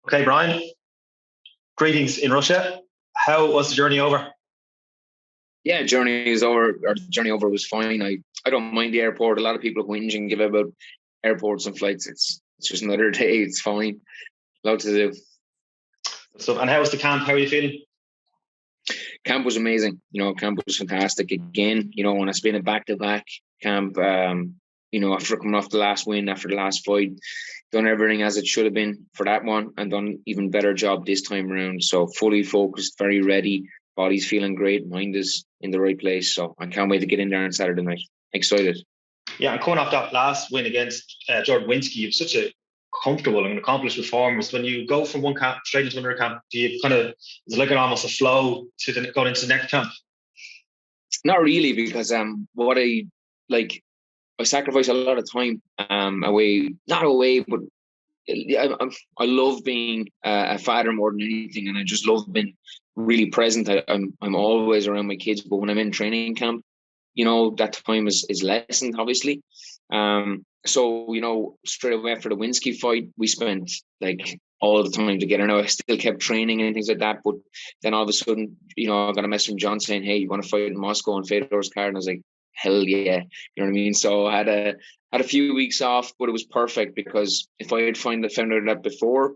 Okay, Brian, greetings in Russia. How was the journey over? Yeah, journey is over. Or the journey over was fine. I don't mind the airport. A lot of people whinge and give about airports and flights. It's just another day. It's fine. Lots to do. So, and how was the camp? How are you feeling? Camp was amazing. Camp was fantastic. Again, when I spent a back-to-back camp, after coming off the last win, after the last fight, done everything as it should have been for that one and done even better job this time around. So fully focused, very ready. Body's feeling great. Mind is in the right place. So I can't wait to get in there on Saturday night. Excited. Yeah, and coming off that last win against Jordan Winsky, you have such a comfortable and accomplished performance. When you go from one camp straight into another camp, do you kind of, is it like almost a flow to going into the next camp? Not really, because what I sacrifice a lot of time not away, but I love being a father more than anything, and I just love being really present. I'm always around my kids, but when I'm in training camp, that time is lessened, obviously. So straight away after the Winsky fight, we spent all the time together. Now I still kept training and things like that, but then all of a sudden, I got a message from John saying, "Hey, you want to fight in Moscow on Fedor's card?" And I was like, hell yeah, you know what I mean? So I had a few weeks off, but it was perfect, because if I had found out that before,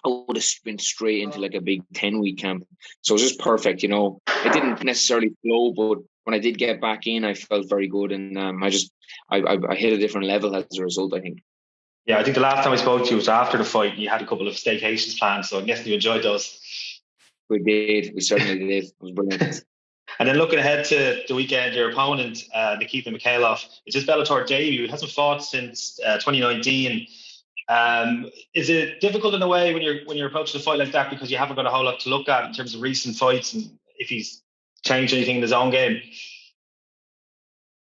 I would have been straight into a big 10-week camp. So it was just perfect, It didn't necessarily flow, but when I did get back in, I felt very good, and I hit a different level as a result, I think. Yeah, I think the last time I spoke to you was after the fight. You had a couple of staycations planned, so I'm guessing you enjoyed those. We did. We certainly did. It was brilliant. And then looking ahead to the weekend, your opponent, Nikita Mikhailov, it's his Bellator debut. He hasn't fought since 2019. Is it difficult in a way when you're approaching a fight like that, because you haven't got a whole lot to look at in terms of recent fights and if he's changed anything in his own game?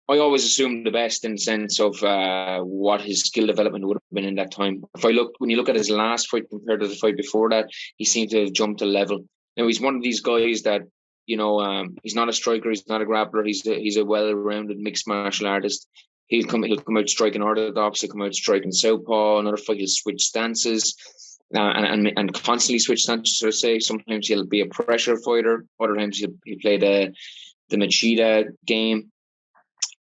I always assume the best in the sense of what his skill development would have been in that time. When you look at his last fight compared to the fight before that, he seemed to have jumped a level. Now he's one of these guys that, he's not a striker, he's not a grappler, he's a well-rounded mixed martial artist. He'll come out striking orthodox, he'll come out striking southpaw. Another fight he'll switch stances and constantly switch stances. So to say, sometimes he'll be a pressure fighter, other times he'll play the Machida game.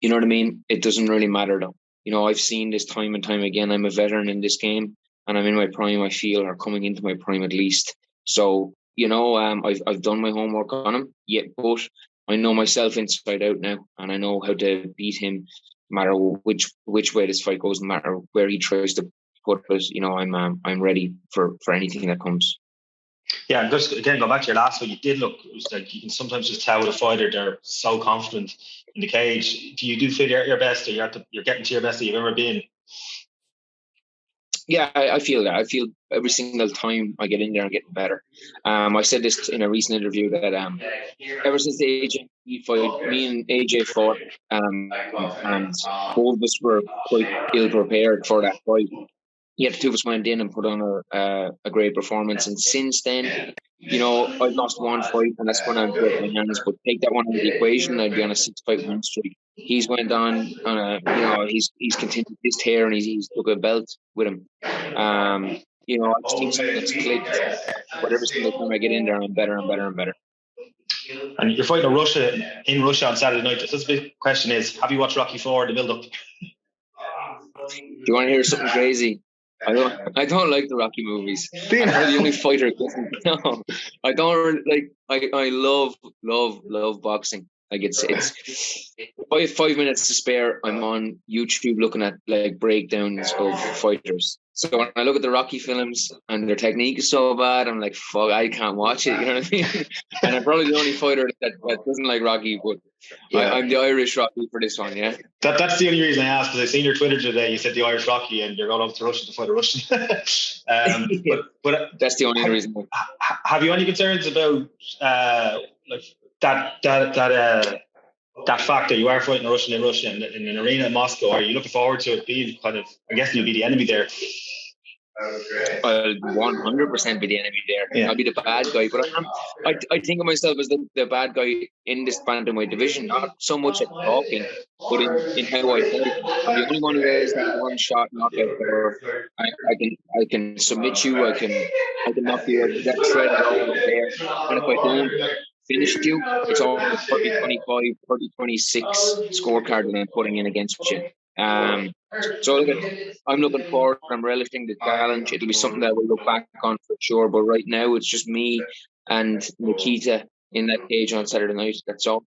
You know what I mean? It doesn't really matter though. I've seen this time and time again. I'm a veteran in this game, and I'm in my prime, I feel, or coming into my prime at least. So, I've done my homework on him, but I know myself inside out now, and I know how to beat him, no matter which way this fight goes, no matter where he tries to put us. I'm ready for anything that comes. Yeah, and just again, go back to your last fight, you did look, it was like you can sometimes just tell with a fighter, they're so confident in the cage. Do you feel your best, or you're getting to your best that you've ever been? Yeah, I feel that. I feel every single time I get in there, I'm getting better. I said this in a recent interview that ever since the AJ fight, me and AJ fought, and both of us were quite ill prepared for that fight. Yet the two of us went in and put on a great performance. And since then, I've lost one fight, and that's when I'm breaking my hands. But take that one out of the equation, I'd be on a 6-fight win streak. He's went on he's continued his tear, and he's took a belt with him. I just think something that's clicked. But every single time I get in there, I'm better and better and better. And you're fighting in Russia on Saturday night. So the big question is, have you watched Rocky IV, the build-up? Do you want to hear something crazy? I don't like the Rocky movies. I'm the only fighter who doesn't. No, I don't like. I love boxing. It's if I have 5 minutes to spare, I'm on YouTube looking at breakdowns of fighters. So when I look at the Rocky films and their technique is so bad, I'm like, fuck, I can't watch it. You know what I mean? And I'm probably the only fighter that doesn't like Rocky, but yeah. I'm the Irish Rocky for this one, yeah. That's the only reason I asked, because I seen your Twitter today. You said the Irish Rocky, and you're going over to Russia to fight a Russian. But that's the only reason. Have you any concerns about that fact that you are fighting a Russian in Russia in an arena in Moscow? Are you looking forward to it being kind of? I guess you'll be the enemy there. I'll 100% be the enemy there. Yeah. I'll be the bad guy. But I think of myself as the bad guy in this bantamweight division, not so much at talking, but in how I fight. I'm the only one who has that one shot knockout power. I can submit you. I can knock you out. That threat is always there. And if I don't finish you, it's all the 30-25, 30-26 scorecard that I'm putting in against you. So I'm looking forward. I'm relishing the challenge. It'll be something that we'll look back on for sure. But right now, it's just me and Nikita in that cage on Saturday night. That's all.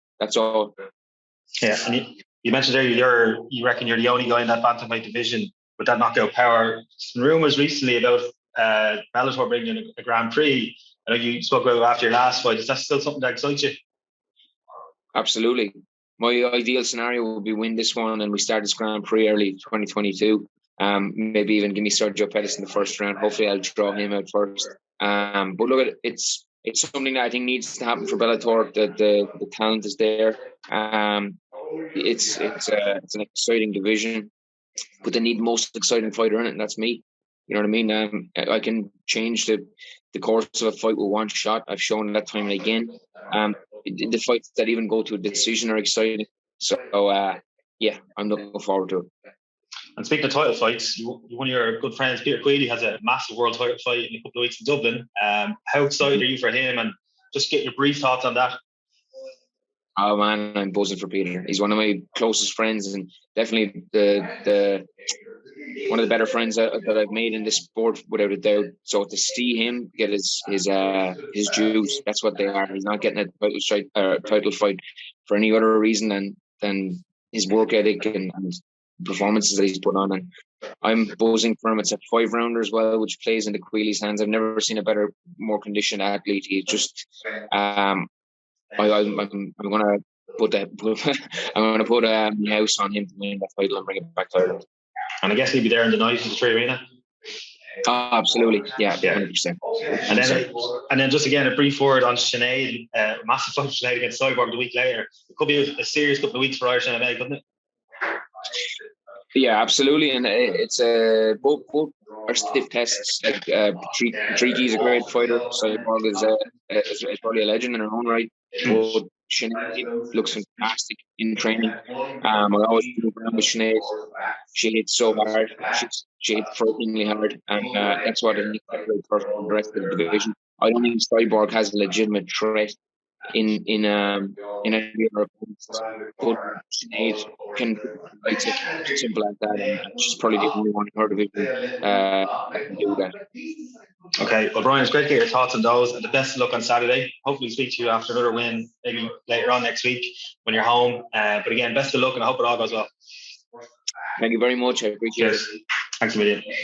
Yeah, and you mentioned there you reckon you're the only guy in that bantamweight division with that knockout power. Some rumours recently about Bellator bringing in a Grand Prix. I know you spoke about it after your last fight. Is that still something that excites you? Absolutely. My ideal scenario would be win this one and we start this Grand Prix early 2022. Maybe even give me Sergio Pettis in the first round. Hopefully I'll draw him out first. But look at it, it's something that I think needs to happen for Bellator. That the talent is there. It's an exciting division, but they need the most exciting fighter in it, and that's me. You know what I mean? I can change the course of a fight with one shot. I've shown that time and again. The fights that even go to a decision are exciting. So, yeah, I'm looking forward to it. And speaking of title fights, one of your good friends, Peter Queally, has a massive world title fight in a couple of weeks in Dublin. How excited are you for him? And just get your brief thoughts on that. Oh man, I'm buzzing for Peter. He's one of my closest friends, and definitely the one of the better friends that I've made in this sport, without a doubt. So to see him get his dues, that's what they are. He's not getting a title fight for any other reason than his work ethic and performances that he's put on. And I'm buzzing for him. It's a 5-rounder as well, which plays into Queally's hands. I've never seen a better, more conditioned athlete. He just I'm gonna put my house on him to win that title and bring it back to Ireland. And I guess he'll be there in the night in the 3 Arena. Oh, absolutely, yeah, 100%. And then just again a brief word on Sinead. Massive fight for Sinead against Cyborg the week later. It could be a serious couple of weeks for Irish MMA, couldn't it? Yeah, absolutely, and it's both are stiff tests. Like Patricky is a great fighter. Cyborg is probably a legend in her own right. But Sinead looks fantastic in training. I always move around with Sinead. She hits so hard. She hits frighteningly hard, and that's what I think separates her from the rest of the division. I don't think Cyborg has a legitimate threat in any other opponents, but Sinead can fight it simple as that, and she's probably the only one in her division that can do that. Okay, well, Brian, it's great to get your thoughts on those, and the best of luck on Saturday. Hopefully speak to you after another win, maybe later on next week when you're home. But again, best of luck, and I hope it all goes well. Thank you very much. I appreciate it. Thanks a million.